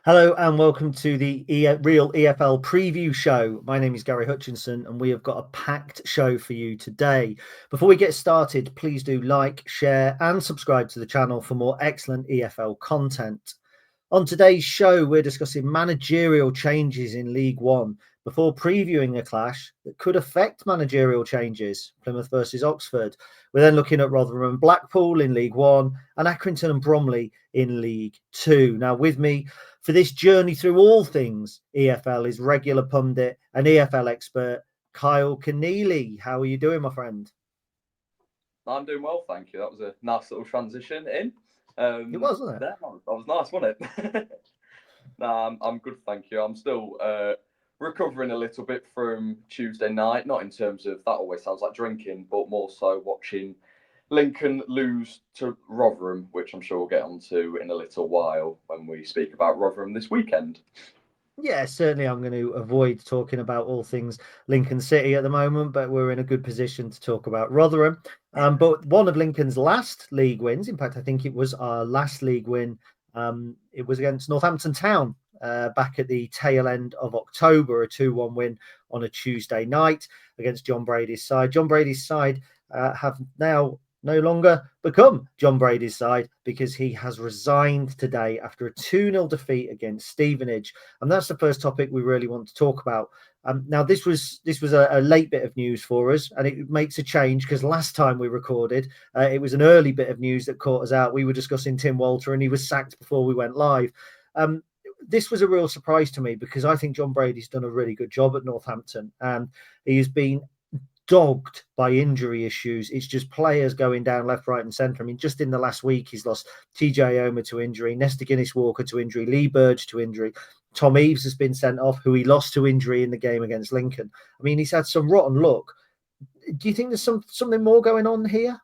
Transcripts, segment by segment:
Hello and welcome to the Real EFL preview show. My name is Gary Hutchinson and we have got a packed show for you today. Before we get started, please do like, share and subscribe to the channel for more excellent EFL content. On today's show, we're discussing managerial changes in League One before previewing a clash that could affect managerial changes, Plymouth versus Oxford. We're then looking at Rotherham and Blackpool in League One and Accrington and Bromley in League Two. Now, with me for this journey through all things EFL is regular pundit and EFL expert, Kyle Keneally. How are you doing, my friend? I'm doing well, thank you. That was a nice little transition in. It was, wasn't it? That was nice, wasn't it? No, I'm good, thank you. I'm still recovering a little bit from Tuesday night, not in terms of that always sounds like drinking, but more so watching Lincoln lose to Rotherham, which I'm sure we'll get onto in a little while when we speak about Rotherham this weekend. Yeah, certainly I'm going to avoid talking about all things Lincoln City at the moment, but we're in a good position to talk about Rotherham. But one of Lincoln's last league wins, in fact, I think it was our last league win, it was against Northampton Town back at the tail end of October, a 2-1 win on a Tuesday night against Jon Brady's side. Jon Brady's side have now no longer become Jon Brady's side because he has resigned today after a 2-0 defeat against Stevenage. And that's the first topic we really want to talk about. Now, this was a late bit of news for us, and it makes a change because last time we recorded, it was an early bit of news that caught us out. We were discussing Tim Walter, and he was sacked before we went live. This was a real surprise to me because I think Jon Brady's done a really good job at Northampton, and he has been dogged by injury issues. It's just players going down left, right, and centre. I mean, just in the last week, he's lost TJ Omer to injury, Nesta Guinness-Walker to injury, Lee Burge to injury. Tom Eaves has been sent off, who he lost to injury in the game against Lincoln. I mean, he's had some rotten luck. Do you think there's something more going on here?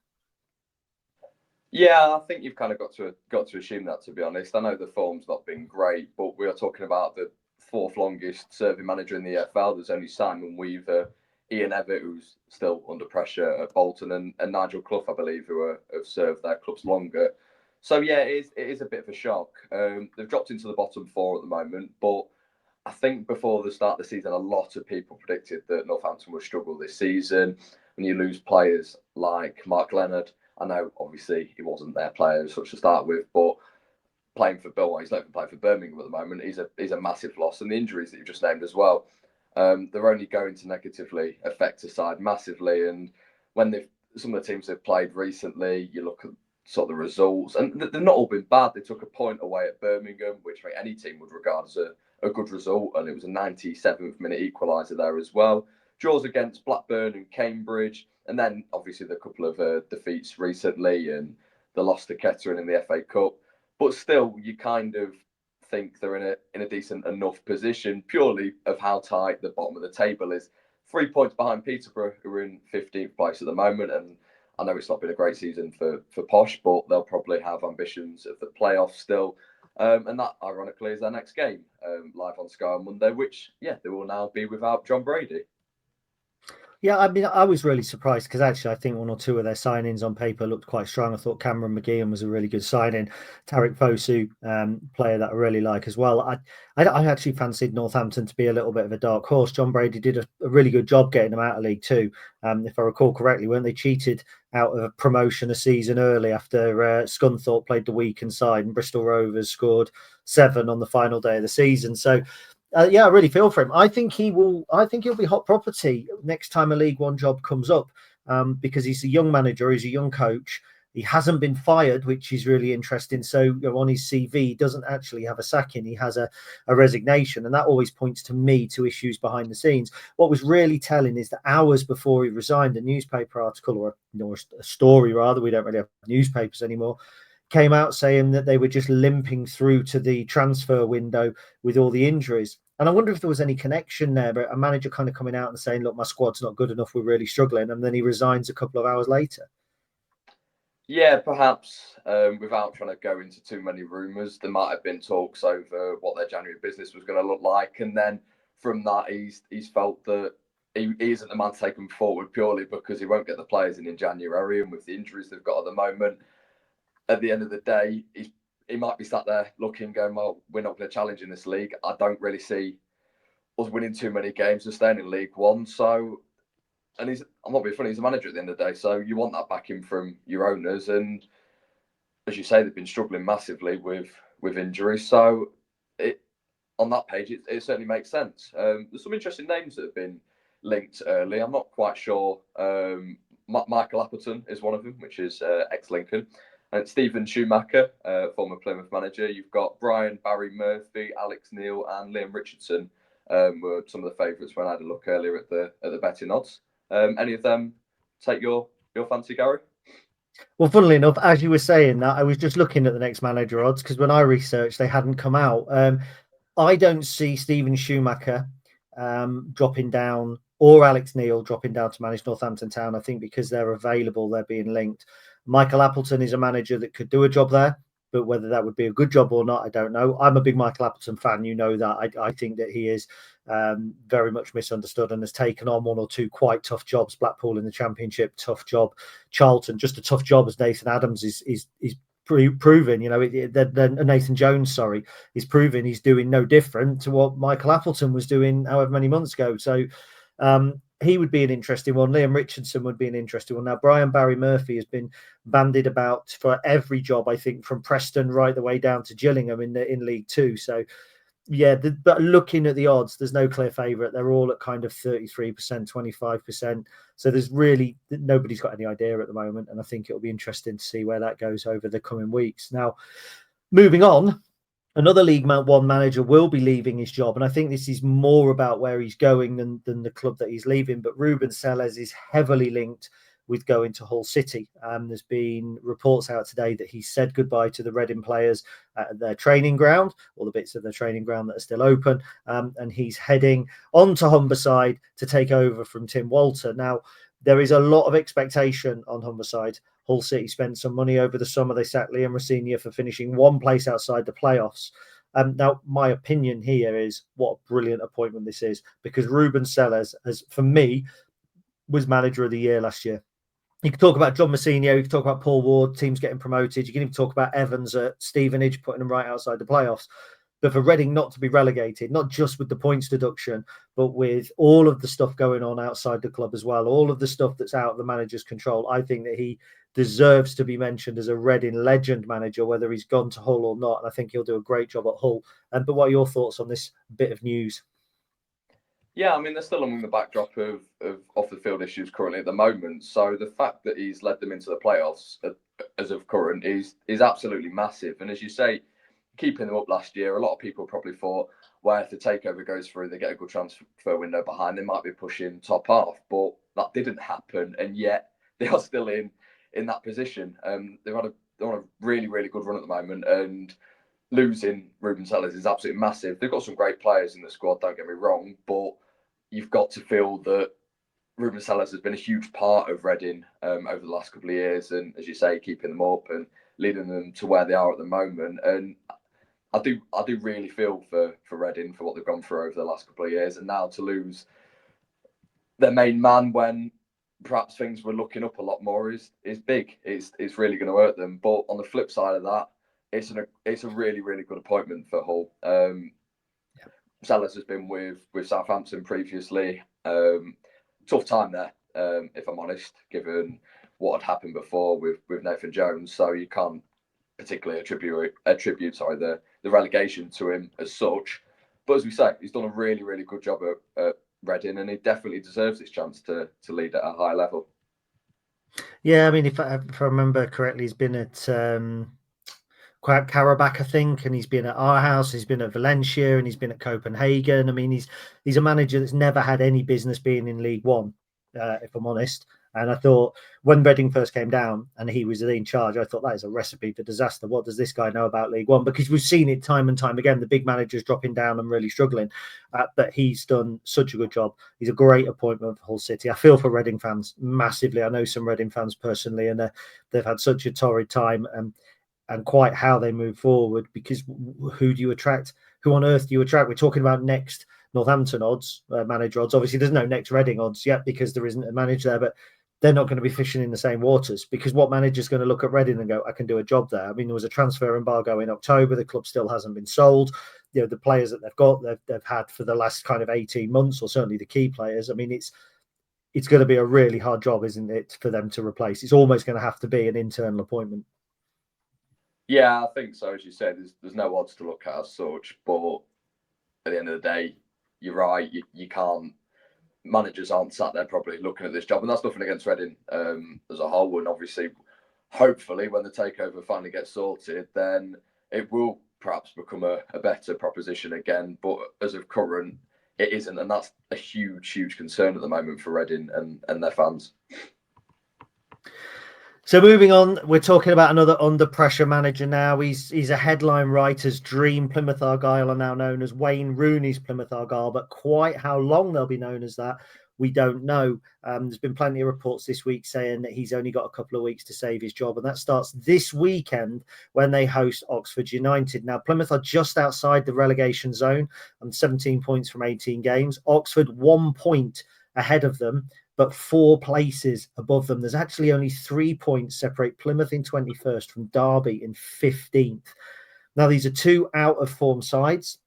Yeah, I think you've kind of got to assume that. To be honest, I know the form's not been great, but we are talking about the fourth longest serving manager in the EFL. There's only Simon Weaver, Ian Evatt, who's still under pressure at Bolton, and Nigel Clough, I believe, who have served their clubs longer. So yeah, it is a bit of a shock. They've dropped into the bottom four at the moment, but I think before the start of the season, a lot of people predicted that Northampton would struggle this season. When you lose players like Mark Leonard, I know obviously he wasn't their player as such to start with, but playing for Bill, he's not even playing for Birmingham at the moment. He's a massive loss, and the injuries that you've just named as well, they're only going to negatively affect the side massively. And when some of the teams they've played recently, you look at sort of the results, and they've not all been bad. They took a point away at Birmingham, which any team would regard as a good result, and it was a 97th minute equaliser there as well. Draws against Blackburn and Cambridge, and then obviously the couple of defeats recently and the loss to Kettering in the FA Cup. But still, you kind of think they're in a decent enough position purely of how tight the bottom of the table is. 3 points behind Peterborough, who are in 15th place at the moment, and I know it's not been a great season for Posh, but they'll probably have ambitions of the playoffs still. And that, ironically, is their next game live on Sky on Monday, which, yeah, they will now be without Jon Brady. Yeah, I mean, I was really surprised because actually I think one or two of their signings on paper looked quite strong. I thought Cameron McGeehan was a really good signing. Tarek Fosu, player that I really like as well. I actually fancied Northampton to be a little bit of a dark horse. Jon Brady did a really good job getting them out of League Two. If I recall correctly, weren't they cheated out of promotion a season early after Scunthorpe played the weakened side and Bristol Rovers scored 7 on the final day of the season. So yeah, I really feel for him. I think he will. I think he'll be hot property next time a League One job comes up, because he's a young manager, he's a young coach. He hasn't been fired, which is really interesting. So on his CV, he doesn't actually have a sacking; he has a resignation, and that always points to me to issues behind the scenes. What was really telling is that hours before he resigned, a newspaper article or a story rather. We don't really have newspapers anymore, came out saying that they were just limping through to the transfer window with all the injuries. And I wonder if there was any connection there, but a manager kind of coming out and saying, look, my squad's not good enough, we're really struggling. And then he resigns a couple of hours later. Yeah, perhaps without trying to go into too many rumours, there might have been talks over what their January business was going to look like, and then from that, he's felt that he isn't the man to take them forward purely because he won't get the players in January, and with the injuries they've got at the moment, at the end of the day, he might be sat there looking, going, well, we're not going to challenge in this league. I don't really see us winning too many games and staying in League One. So, and I'm not being funny, he's a manager at the end of the day. So you want that backing from your owners. And as you say, they've been struggling massively with injuries. So on that page, it certainly makes sense. There's some interesting names that have been linked early. I'm not quite sure. Michael Appleton is one of them, which is ex-Lincoln. And Stephen Schumacher, former Plymouth manager. You've got Brian Barry Murphy, Alex Neil, and Liam Richardson were some of the favourites when I had a look earlier at the betting odds. Any of them take your fancy, Gary? Well, funnily enough, as you were saying that, I was just looking at the next manager odds because when I researched, they hadn't come out. I don't see Stephen Schumacher dropping down or Alex Neil dropping down to manage Northampton Town. I think because they're available, they're being linked. Michael Appleton is a manager that could do a job there, but whether that would be a good job or not, I don't know. I'm a big Michael Appleton fan. You know that. I think that he is very much misunderstood and has taken on one or two quite tough jobs. Blackpool in the Championship, tough job. Charlton, just a tough job, as Nathan Adams is proven. You know, Nathan Jones, sorry, is proving he's doing no different to what Michael Appleton was doing however many months ago. So he would be an interesting one. Liam Richardson would be an interesting one. Now, Brian Barry Murphy has been bandied about for every job, I think, from Preston right the way down to Gillingham in League Two. So, yeah, but looking at the odds, there's no clear favourite. They're all at kind of 33%, 25%. So there's really nobody's got any idea at the moment. And I think it'll be interesting to see where that goes over the coming weeks. Now, moving on, another League One manager will be leaving his job. And I think this is more about where he's going than the club that he's leaving. But Ruben Selles is heavily linked with going to Hull City. There's been reports out today that he said goodbye to the Reading players at their training ground, all the bits of their training ground that are still open. And he's heading on to Humberside to take over from Tim Walter. Now, there is a lot of expectation on Humberside. Hull City spent some money over the summer. They sacked Liam Rosignol for finishing one place outside the playoffs. Now, my opinion here is what a brilliant appointment this is, because Ruben Selles, for me, was manager of the year last year. You can talk about John Massinio, you can talk about Paul Ward, teams getting promoted. You can even talk about Evans at Stevenage, putting them right outside the playoffs. But for Reading not to be relegated, not just with the points deduction, but with all of the stuff going on outside the club as well, all of the stuff that's out of the manager's control, I think that he deserves to be mentioned as a Reading legend manager, whether he's gone to Hull or not. And I think he'll do a great job at Hull. But what are your thoughts on this bit of news? Yeah, I mean, they're still among the backdrop of off-the-field issues currently at the moment. So the fact that he's led them into the playoffs as of current is absolutely massive. And as you say, keeping them up last year, a lot of people probably thought, well, if the takeover goes through, they get a good transfer window behind, they might be pushing top half. But that didn't happen, and yet they are still in that position. They're on a really, really good run at the moment, and losing Ruben Selles is absolutely massive. They've got some great players in the squad, don't get me wrong, but you've got to feel that Ruben Selles has been a huge part of Reading over the last couple of years, and as you say, keeping them up and leading them to where they are at the moment. And I do really feel for Reading for what they've gone through over the last couple of years, and now to lose their main man when perhaps things were looking up a lot more is big. It's really going to hurt them. But on the flip side of that, it's a really, really good appointment for Hull. Selles has been with Southampton previously. Tough time there, if I'm honest, given what had happened before with Nathan Jones. So you can't particularly attribute the relegation to him as such. But as we say, he's done a really, really good job at Reading, and he definitely deserves this chance to lead at a high level. Yeah, I mean, if I remember correctly, he's been at Karabakh, I think, and he's been at Argyle, he's been at Valencia, and he's been at Copenhagen. I mean, he's a manager that's never had any business being in League One, if I'm honest. And I thought when Reading first came down and he was in charge, I thought that is a recipe for disaster. What does this guy know about League One? Because we've seen it time and time again, the big managers dropping down and really struggling. But he's done such a good job. He's a great appointment for Hull City. I feel for Reading fans massively. I know some Reading fans personally, and they've had such a torrid time. And quite how they move forward, because who do you attract? Who on earth do you attract? We're talking about next Northampton odds, manager odds. Obviously, there's no next Reading odds yet because there isn't a manager there. But they're not going to be fishing in the same waters, because what manager's going to look at Reading and go, I can do a job there? I mean, there was a transfer embargo in October. The club still hasn't been sold. You know, the players that they've got, they've had for the last kind of 18 months, or certainly the key players. I mean, it's going to be a really hard job, isn't it, for them to replace? It's almost going to have to be an internal appointment. Yeah, I think so. As you said, there's no odds to look at as such, but at the end of the day, you're right. You can't. Managers aren't sat there probably looking at this job, and that's nothing against Reading as a whole. And obviously, hopefully, when the takeover finally gets sorted, then it will perhaps become a better proposition again. But as of current, it isn't, and that's a huge concern at the moment for Reading and their fans. So moving on, we're talking about another under pressure manager now. He's a headline writer's dream. Plymouth Argyle are now known as Wayne Rooney's Plymouth Argyle, but quite how long they'll be known as that, we don't know. There's been plenty of reports this week saying that he's only got a couple of weeks to save his job, and that starts this weekend when they host Oxford United. Now, Plymouth are just outside the relegation zone on 17 points from 18 games. Oxford 1 point ahead of them, but 4 places above them. There's actually only 3 points separate Plymouth in 21st from Derby in 15th. Now, these are 2 out-of-form sides.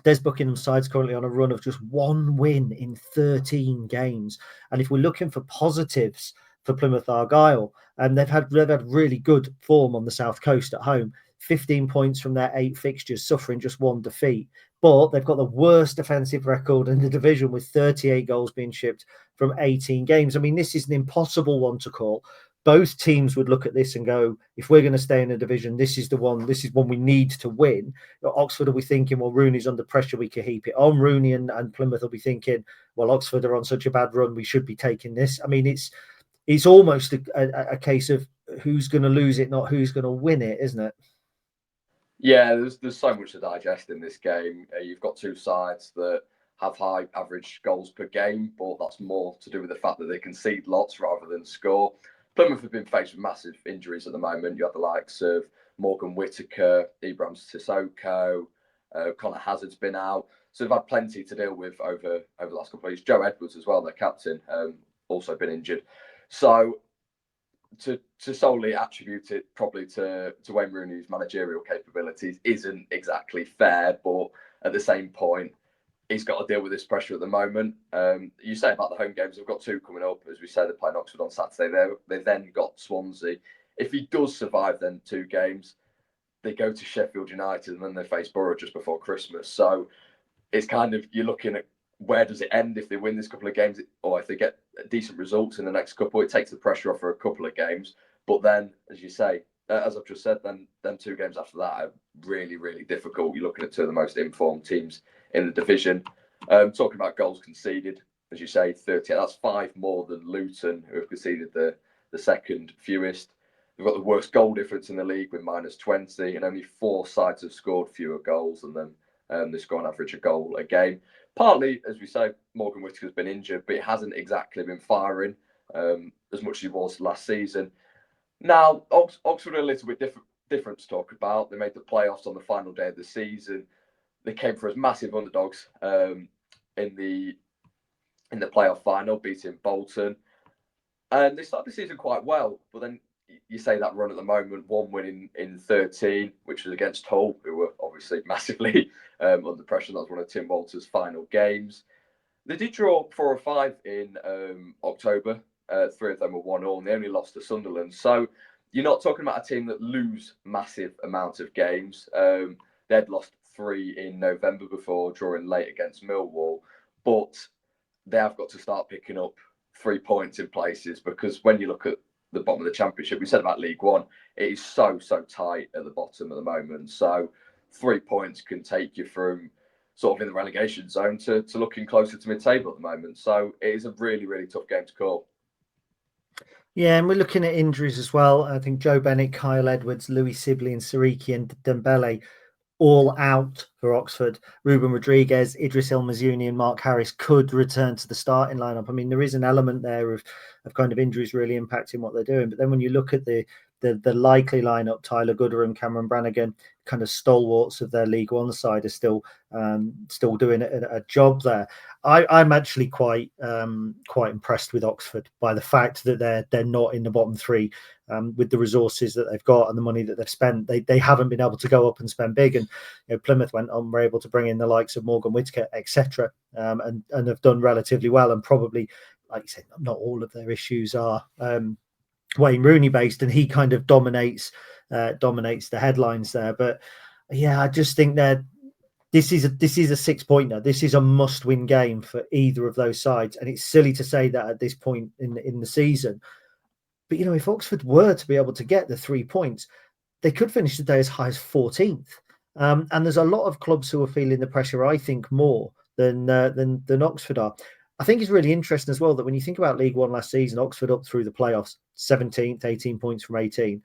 Des Buckingham's side's currently on a run of just 1 win in 13 games. And if we're looking for positives for Plymouth Argyle, and they've had really good form on the South Coast at home, 15 points from their 8 fixtures, suffering just 1 defeat. But they've got the worst defensive record in the division, with 38 goals being shipped from 18 games. I mean, this is an impossible one to call. Both teams would look at this and go, if we're going to stay in a division, this is one we need to win. Oxford will be thinking, well, Rooney's under pressure, we can heap it on. Rooney and Plymouth will be thinking, well, Oxford are on such a bad run, we should be taking this. I mean, it's almost a case of who's going to lose it, not who's going to win it, isn't it? Yeah, there's so much to digest in this game. You've got 2 sides that have high average goals per game, but that's more to do with the fact that they concede lots rather than score. Plymouth have been faced with massive injuries at the moment. You have the likes of Morgan Whittaker, Ibrahim Sissoko, Connor Hazard's been out. So they've had plenty to deal with over the last couple of years. Joe Edwards as well, their captain, also been injured. So to solely attribute it probably to Wayne Rooney's managerial capabilities isn't exactly fair, but at the same point, he's got to deal with this pressure at the moment. You say about the home games, they've got 2 coming up. As we said, they're playing Oxford on Saturday. They've then got Swansea. If he does survive them 2 games, they go to Sheffield United and then they face Borough just before Christmas. So it's kind of, you're looking at where does it end if they win this couple of games, or if they get decent results in the next couple. It takes the pressure off for a couple of games. But then, as you say, as I've just said, then 2 games after that are really difficult. You're looking at 2 of the most informed teams in the division. Talking about goals conceded, as you say, 30. That's 5 more than Luton, who have conceded the second fewest. They've got the worst goal difference in the league with -20, and only 4 sides have scored fewer goals than them. They score on average a goal a game. Partly, as we say, Morgan Whittaker's been injured, but it hasn't exactly been firing as much as he was last season. Now, Oxford are a little bit different to talk about. They made the playoffs on the final day of the season. They came for as massive underdogs in the playoff final, beating Bolton. And they started the season quite well, but then you say that run at the moment, 1 win in 13, which was against Hull, who were obviously massively under pressure. That was one of Tim Walter's final games. They did draw 4 or 5 in October. 3 of them were 1-1, and they only lost to Sunderland. So you're not talking about a team that lose massive amounts of games. They'd lost 3 in November before drawing late against Millwall, but they have got to start picking up 3 points in places, because when you look at the bottom of the Championship, we said about League One, it is so tight at the bottom at the moment. So 3 points can take you from sort of in the relegation zone to looking closer to mid-table at the moment. So it is a really tough game to call. Yeah, and we're looking at injuries as well. I think Joe Bennett, Kyle Edwards, Louis Sibley and Siriki and Dembele all out for Oxford. Ruben Rodriguez, Idris El Mazuni and Mark Harris could return to the starting lineup. I mean, there is an element there of kind of injuries really impacting what they're doing. But then when you look at the the likely lineup, Tyler Gooderham, Cameron Brannigan, kind of stalwarts of their League One side, are still doing a job there. I'm actually quite impressed with Oxford by the fact that they're not in the bottom three, with the resources that they've got and the money that they've spent. They haven't been able to go up and spend big, and Plymouth were able to bring in the likes of Morgan Whittaker, etc., and have done relatively well. And probably, like you said, not all of their issues are Wayne Rooney based, and he kind of dominates the headlines there. But yeah, I just think that this is a 6-pointer. This is a must-win game for either of those sides, and it's silly to say that at this point in the season. But if Oxford were to be able to get the 3 points, they could finish the day as high as 14th. And there's a lot of clubs who are feeling the pressure, I think, more than Oxford are. I think it's really interesting as well that when you think about League One last season, Oxford up through the playoffs, 17th, 18 points from 18.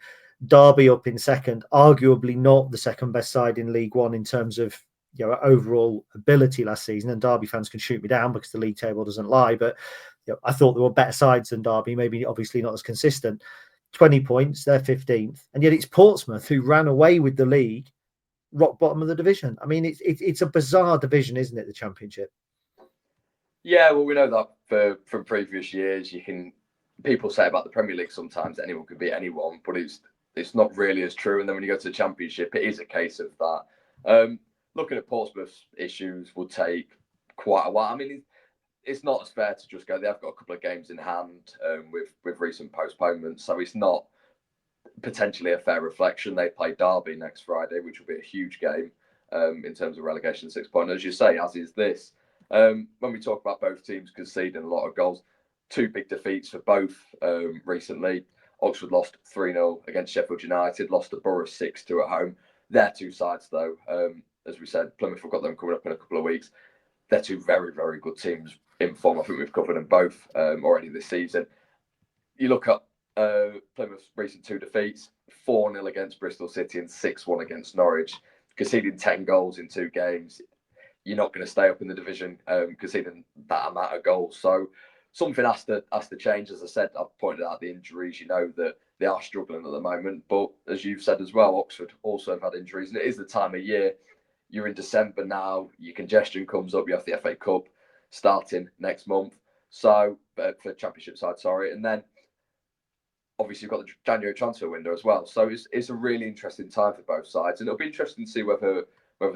Derby up in second, arguably not the second best side in League One in terms of overall ability last season. And Derby fans can shoot me down because the league table doesn't lie, but I thought there were better sides than Derby, maybe obviously not as consistent. 20 points, they're 15th, and yet it's Portsmouth who ran away with the league, rock bottom of the division. I mean, it's a bizarre division, isn't it, the Championship? Yeah, well, we know that from previous years. People say about the Premier League sometimes that anyone can beat anyone, but it's not really as true. And then when you go to the Championship, it is a case of that. Looking at Portsmouth's issues would take quite a while. I mean, it's not as fair to just go. They have got a couple of games in hand with recent postponements, so it's not potentially a fair reflection. They play Derby next Friday, which will be a huge game in terms of relegation 6 point. As you say, as is this. When we talk about both teams conceding a lot of goals, 2 big defeats for both recently. Oxford lost 3-0 against Sheffield United, lost to Borough 6-2 at home. They're 2 sides, though. As we said, Plymouth have got them coming up in a couple of weeks. They're 2 very, very good teams in form. I think we've covered them both already this season. You look at Plymouth's recent 2 defeats, 4-0 against Bristol City and 6-1 against Norwich, conceding 10 goals in 2 games. You're not going to stay up in the division conceding that amount of goals. So something has to change. As I said, I've pointed out the injuries. You know that they are struggling at the moment. But as you've said as well, Oxford also have had injuries. And it is the time of year. You're in December now. Your congestion comes up. You have the FA Cup starting next month. So for Championship side, sorry. And then obviously you've got the January transfer window as well. So it's a really interesting time for both sides. And it'll be interesting to see whether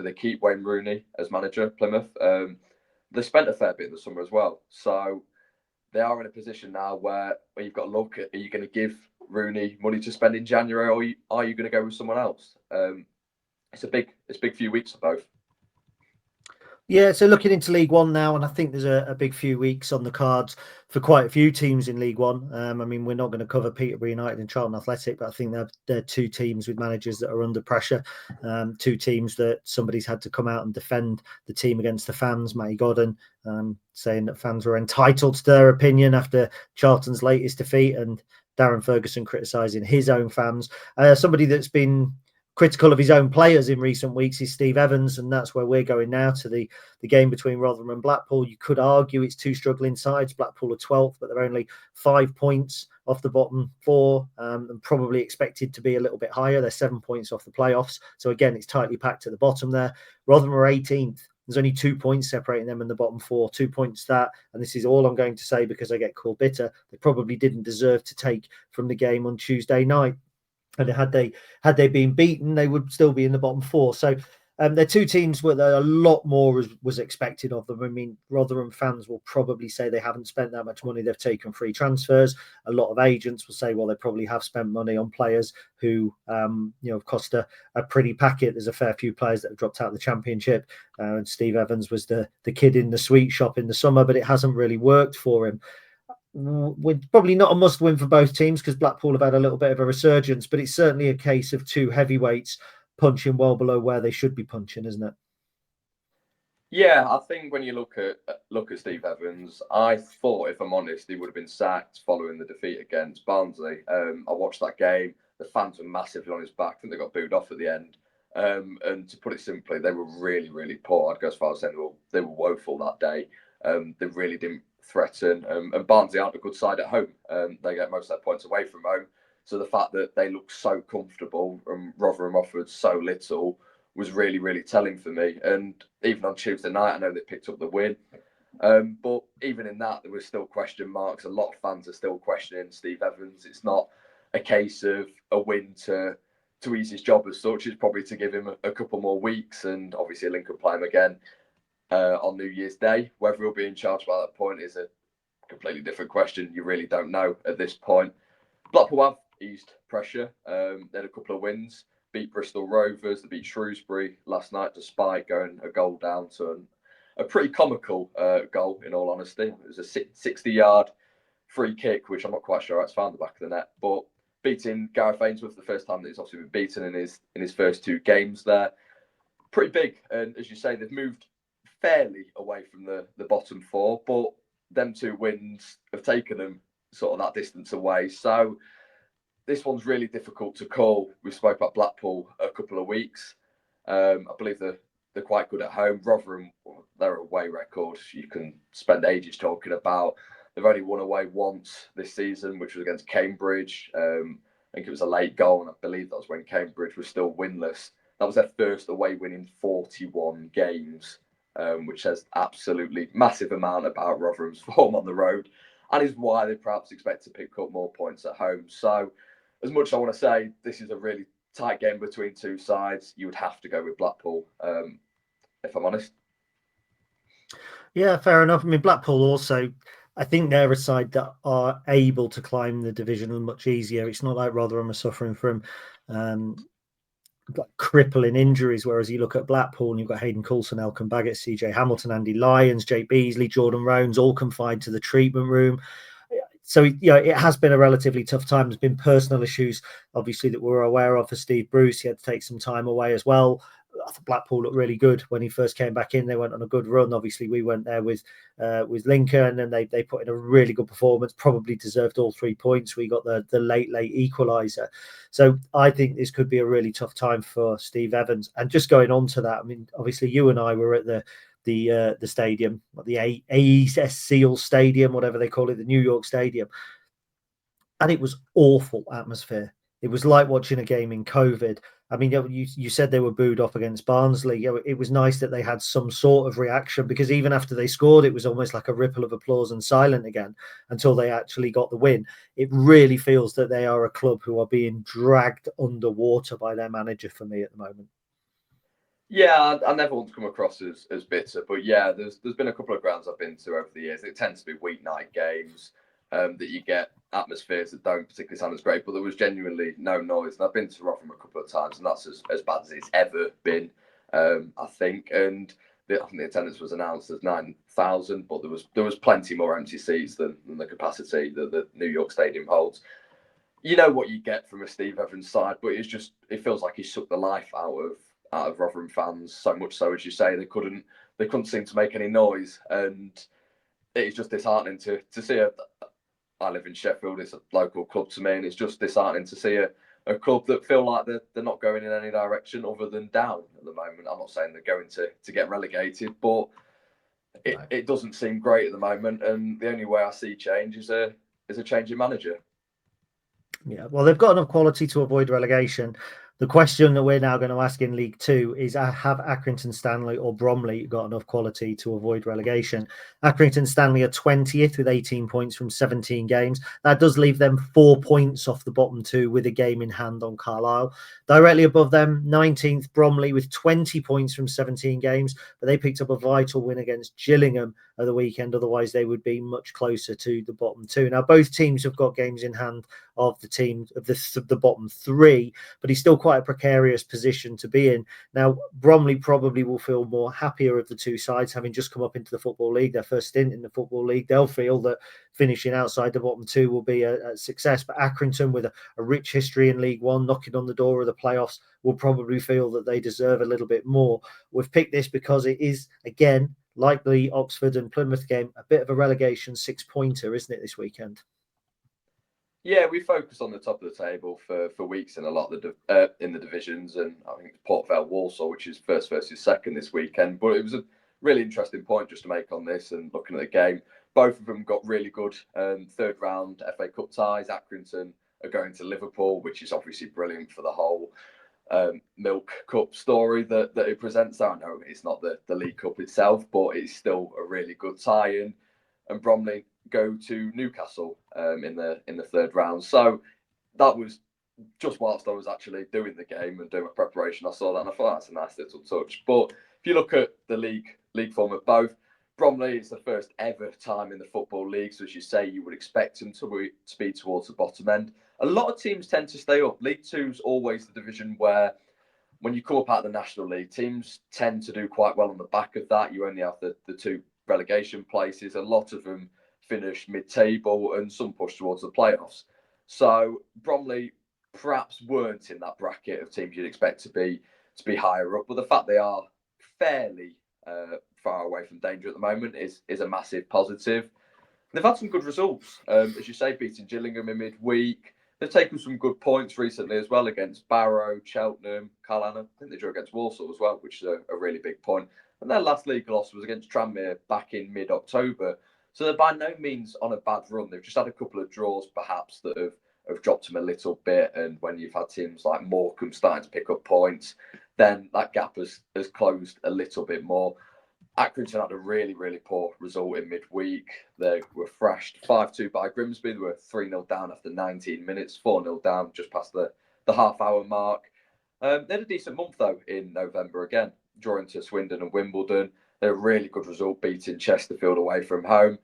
they keep Wayne Rooney as manager, Plymouth. They spent a fair bit in the summer as well. So they are in a position now where you've got to look at, are you going to give Rooney money to spend in January, or are you going to go with someone else? It's a big few weeks for both. Yeah, so looking into League One now, and I think there's a big few weeks on the cards for quite a few teams in League One. I mean, we're not going to cover Peterborough United and Charlton Athletic, but I think they're 2 teams with managers that are under pressure. 2 teams that somebody's had to come out and defend the team against the fans. Matty Godden saying that fans were entitled to their opinion after Charlton's latest defeat, and Darren Ferguson criticising his own fans. Somebody that's been critical of his own players in recent weeks is Steve Evans, and that's where we're going now, to the game between Rotherham and Blackpool. You could argue it's 2 struggling sides. Blackpool are 12th, but they're only 5 points off the bottom 4, and probably expected to be a little bit higher. They're 7 points off the playoffs. So again, it's tightly packed at the bottom there. Rotherham are 18th. There's only 2 points separating them and the bottom 4. 2 points that, and this is all I'm going to say because I get called bitter, they probably didn't deserve to take from the game on Tuesday night. And had they been beaten, they would still be in the bottom 4. So they're 2 teams where a lot more was expected of them. I mean, Rotherham fans will probably say they haven't spent that much money. They've taken free transfers. A lot of agents will say, well, they probably have spent money on players who, have cost a pretty packet. There's a fair few players that have dropped out of the Championship. And Steve Evans was the kid in the sweet shop in the summer, but it hasn't really worked for him. We're probably not a must win for both teams because Blackpool have had a little bit of a resurgence, but it's certainly a case of 2 heavyweights punching well below where they should be punching, isn't it? Yeah, I think when you look at Steve Evans, I thought, if I'm honest, he would have been sacked following the defeat against Barnsley. I watched that game. The fans were massively on his back. I think they got booed off at the end. And to put it simply, they were really, really poor. I'd go as far as saying they were woeful that day. They really didn't threaten. And Barnsley aren't a good side at home. They get most of their points away from home. So the fact that they looked so comfortable and Rotherham offered so little was really, really telling for me. And even on Tuesday night, I know they picked up the win. But even in that, there was still question marks. A lot of fans are still questioning Steve Evans. It's not a case of a win to ease his job as such. It's probably to give him a couple more weeks, and obviously Lincoln play him again on New Year's Day. Whether he'll be in charge by that point is a completely different question. You really don't know at this point. Blackpool have eased pressure. They had a couple of wins, beat Bristol Rovers, they beat Shrewsbury last night, despite going a goal down to a pretty comical goal, in all honesty. It was a 60-yard free kick, which I'm not quite sure how it's found the back of the net, but beating Gareth Ainsworth the first time that he's obviously been beaten in his first 2 games there. Pretty big. And as you say, they've moved fairly away from the bottom 4, but them 2 wins have taken them sort of that distance away. So this one's really difficult to call. We spoke about Blackpool a couple of weeks. I believe they're quite good at home. Rotherham, their away record, you can spend ages talking about. They've only won away once this season, which was against Cambridge. I think it was a late goal, and I believe that was when Cambridge was still winless. That was their first away win in 41 games, which says absolutely massive amount about Rotherham's form on the road, and is why they perhaps expect to pick up more points at home. So, as much as I want to say this is a really tight game between 2 sides, you would have to go with Blackpool, if I'm honest. Yeah, fair enough. I mean, Blackpool also, I think they're a side that are able to climb the division much easier. It's not like Rotherham are suffering from crippling injuries, whereas you look at Blackpool and you've got Hayden Coulson, Elkan Baggett, CJ Hamilton, Andy Lyons, Jake Beasley, Jordan Rones, all confined to the treatment room. So, it has been a relatively tough time. There's been personal issues, obviously, that we're aware of for Steve Bruce. He had to take some time away as well. I thought Blackpool looked really good when he first came back in. They went on a good run. Obviously, we went there with Lincoln, and they put in a really good performance. Probably deserved all 3 points. We got the late equaliser. So I think this could be a really tough time for Steve Evans. And just going on to that, I mean, obviously, you and I were at the stadium, the AES Seals Stadium, whatever they call it, the New York Stadium, and it was awful atmosphere. It was like watching a game in COVID. I mean, you said they were booed off against Barnsley. It was nice that they had some sort of reaction, because even after they scored, it was almost like a ripple of applause and silent again until they actually got the win. It really feels that they are a club who are being dragged underwater by their manager for me at the moment. Yeah, I never want to come across as bitter, but yeah, there's been a couple of grounds I've been to over the years. It tends to be weeknight games that you get atmospheres that don't particularly sound as great, but there was genuinely no noise. And I've been to Rotherham a couple of times, and that's as bad as it's ever been, I think. And I think the attendance was announced as 9,000, but there was plenty more empty seats than the capacity that the New York Stadium holds. You know what you get from a Steve Evans side, but it feels like he sucked the life out of Rotherham fans, so much so, as you say, they couldn't seem to make any noise, and it's just disheartening to see I live in Sheffield, it's a local club to me, and it's just disheartening to see a club that feel like they're not going in any direction other than down at the moment. I'm not saying they're going to get relegated, but it doesn't seem great at the moment, and the only way I see change is a change in manager. Yeah, well, they've got enough quality to avoid relegation. The question that we're now going to ask in League Two is, have Accrington Stanley or Bromley got enough quality to avoid relegation? Accrington Stanley are 20th with 18 points from 17 games. That does leave them 4 points off the bottom 2 with a game in hand on Carlisle. Directly above them, 19th Bromley with 20 points from 17 games, but they picked up a vital win against Gillingham at the weekend. Otherwise, they would be much closer to the bottom 2. Now, both teams have got games in hand of the team of the bottom 3, but he's still quite a precarious position to be in. Now, Bromley probably will feel more happier of the 2 sides, having just come up into the Football League, their first stint in the Football League. They'll feel that finishing outside the bottom 2 will be a success. But Accrington, with a rich history in League One, knocking on the door of the playoffs, will probably feel that they deserve a little bit more. We've picked this because it is, again, like the Oxford and Plymouth game, a bit of a relegation 6-pointer, isn't it, this weekend? Yeah, we focused on the top of the table for weeks in a lot of in the divisions, and I think Port Vale Walsall, which is first versus second this weekend. But it was a really interesting point just to make on this, and looking at the game, both of them got really good third round FA Cup ties. Accrington are going to Liverpool, which is obviously brilliant for the whole Milk Cup story that it presents. I know it's not the League Cup itself, but it's still a really good tie-in. And Bromley go to Newcastle in the third round. So that was just whilst I was actually doing the game and doing my preparation. I saw that and I thought that's a nice little touch. But if you look at the league form of both, Bromley is the first ever time in the Football League. So as you say, you would expect them to be towards the bottom end. A lot of teams tend to stay up. League Two is always the division where, when you come up out of the National League, teams tend to do quite well on the back of that. You only have the two relegation places. A lot of them finish mid-table and some push towards the playoffs. So Bromley perhaps weren't in that bracket of teams you'd expect to be higher up. But the fact they are fairly far away from danger at the moment is a massive positive. They've had some good results. As you say, beating Gillingham in midweek. They've taken some good points recently as well against Barrow, Cheltenham, Carlisle. I think they drew against Walsall as well, which is a really big point. And their last league loss was against Tranmere back in mid-October. So they're by no means on a bad run. They've just had a couple of draws perhaps that have dropped them a little bit. And when you've had teams like Morecambe starting to pick up points, then that gap has closed a little bit more. Accrington had a really, really poor result in midweek. They were thrashed 5-2 by Grimsby. They were 3-0 down after 19 minutes, 4-0 down just past the half-hour mark. They had a decent month, though, in November again, drawing to Swindon and Wimbledon. They had a really good result, beating Chesterfield away from home.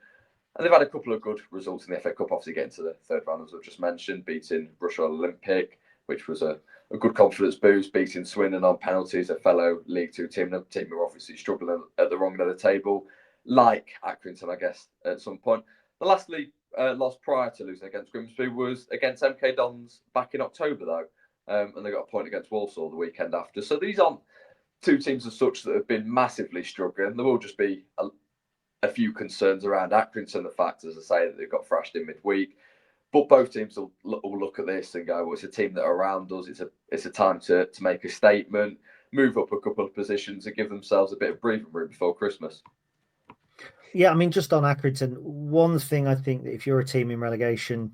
And they've had a couple of good results in the FA Cup, obviously getting to the third round, as I've just mentioned, beating Rotherham Olympic, which was a good confidence boost, beating Swindon on penalties, a fellow League Two team, a team who are obviously struggling at the wrong end of the table, like Accrington, I guess, at some point. The last league loss prior to losing against Grimsby was against MK Dons back in October, though, and they got a point against Walsall the weekend after. So these aren't two teams as such that have been massively struggling. There will just be a few concerns around Accrington, the fact, as I say, that they've got thrashed in midweek. But both teams will look at this and go, well, it's a team that are around us. It's a time to make a statement, move up a couple of positions and give themselves a bit of breathing room before Christmas. Yeah, I mean, just on Accrington, one thing I think that if you're a team in relegation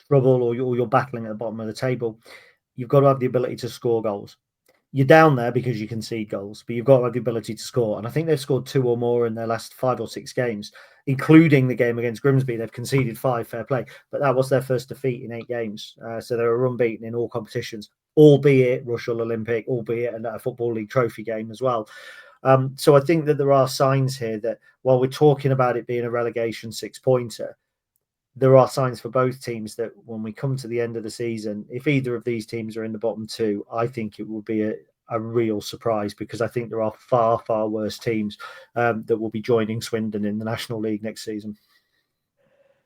trouble or you're battling at the bottom of the table, you've got to have the ability to score goals. You're down there because you concede goals, but you've got to have the ability to score. And I think they've scored 2 or more in their last 5 or 6 games, including the game against Grimsby. They've conceded 5, fair play, but that was their first defeat in 8 games. So they were unbeaten in all competitions, albeit Rotherham Olympic, albeit a Football League trophy game as well. So I think that there are signs here that while we're talking about it being a relegation 6-pointer, there are signs for both teams that when we come to the end of the season, if either of these teams are in the bottom 2, I think it will be a real surprise, because I think there are far, far worse teams that will be joining Swindon in the National League next season.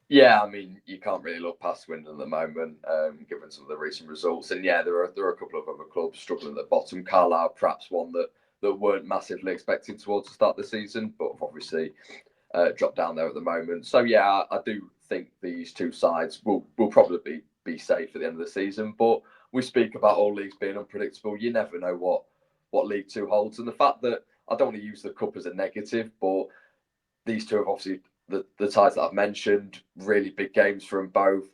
Yeah, I mean, you can't really look past Swindon at the moment, given some of the recent results. And yeah, there are a couple of other clubs struggling at the bottom. Carlisle, perhaps one that weren't massively expected towards the start of the season, but obviously dropped down there at the moment. So yeah, I do think these two sides will probably be safe at the end of the season. But we speak about all leagues being unpredictable. You never know what League Two holds, and the fact that, I don't want to use the cup as a negative, but these two have obviously, the ties that I've mentioned, really big games from both.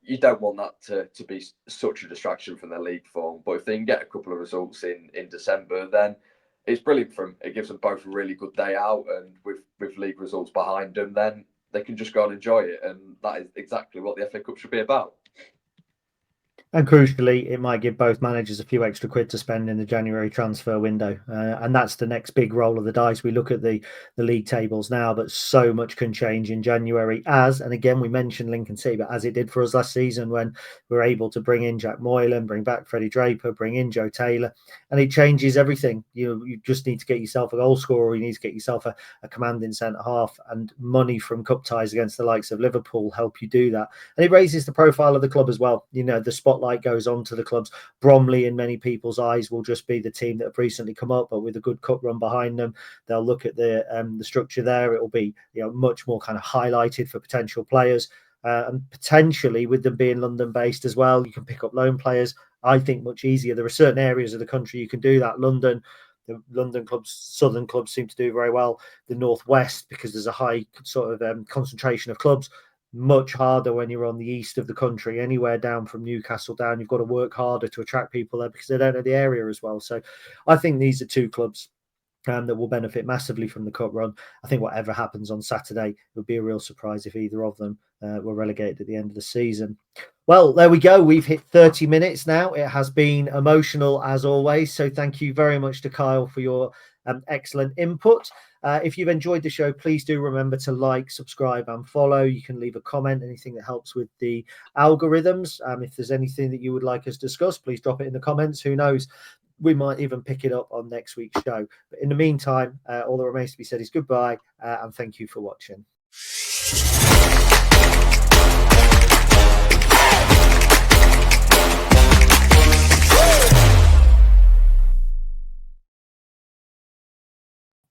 You don't want that to be such a distraction from their league form. But if they can get a couple of results in December, then it's brilliant for them. It gives them both a really good day out, and with league results behind them, then they can just go and enjoy it. And that is exactly what the FA Cup should be about. And crucially, it might give both managers a few extra quid to spend in the January transfer window. And that's the next big roll of the dice. We look at the league tables now, but so much can change in January, and again, we mentioned Lincoln City, but as it did for us last season when we were able to bring in Jack Moylan, bring back Freddie Draper, bring in Joe Taylor, and it changes everything. You just need to get yourself a goal scorer, you need to get yourself a commanding centre half, and money from cup ties against the likes of Liverpool help you do that. And it raises the profile of the club as well. The spotlight goes on to the clubs. Bromley, in many people's eyes, will just be the team that have recently come up, but with a good cup run behind them, they'll look at the structure there. It will be much more kind of highlighted for potential players, and potentially with them being London based as well, you can pick up loan players. I think much easier. There are certain areas of the country you can do that. The London clubs, southern clubs seem to do very well. The northwest, because there's a high sort of concentration of clubs, much harder when you're on the east of the country. Anywhere down from Newcastle down, you've got to work harder to attract people there because they don't know the area as well. So I think these are two clubs that will benefit massively from the cup run. I think whatever happens on Saturday, it would be a real surprise if either of them were relegated at the end of the season. Well, there we go. We've hit 30 minutes now. It has been emotional as always. So thank you very much to Kyle for your excellent input. If you've enjoyed the show, please do remember to like, subscribe and follow. You can leave a comment, anything that helps with the algorithms. If there's anything that you would like us to discuss, please drop it in the comments. Who knows? We might even pick it up on next week's show. But in the meantime, all that remains to be said is goodbye and thank you for watching.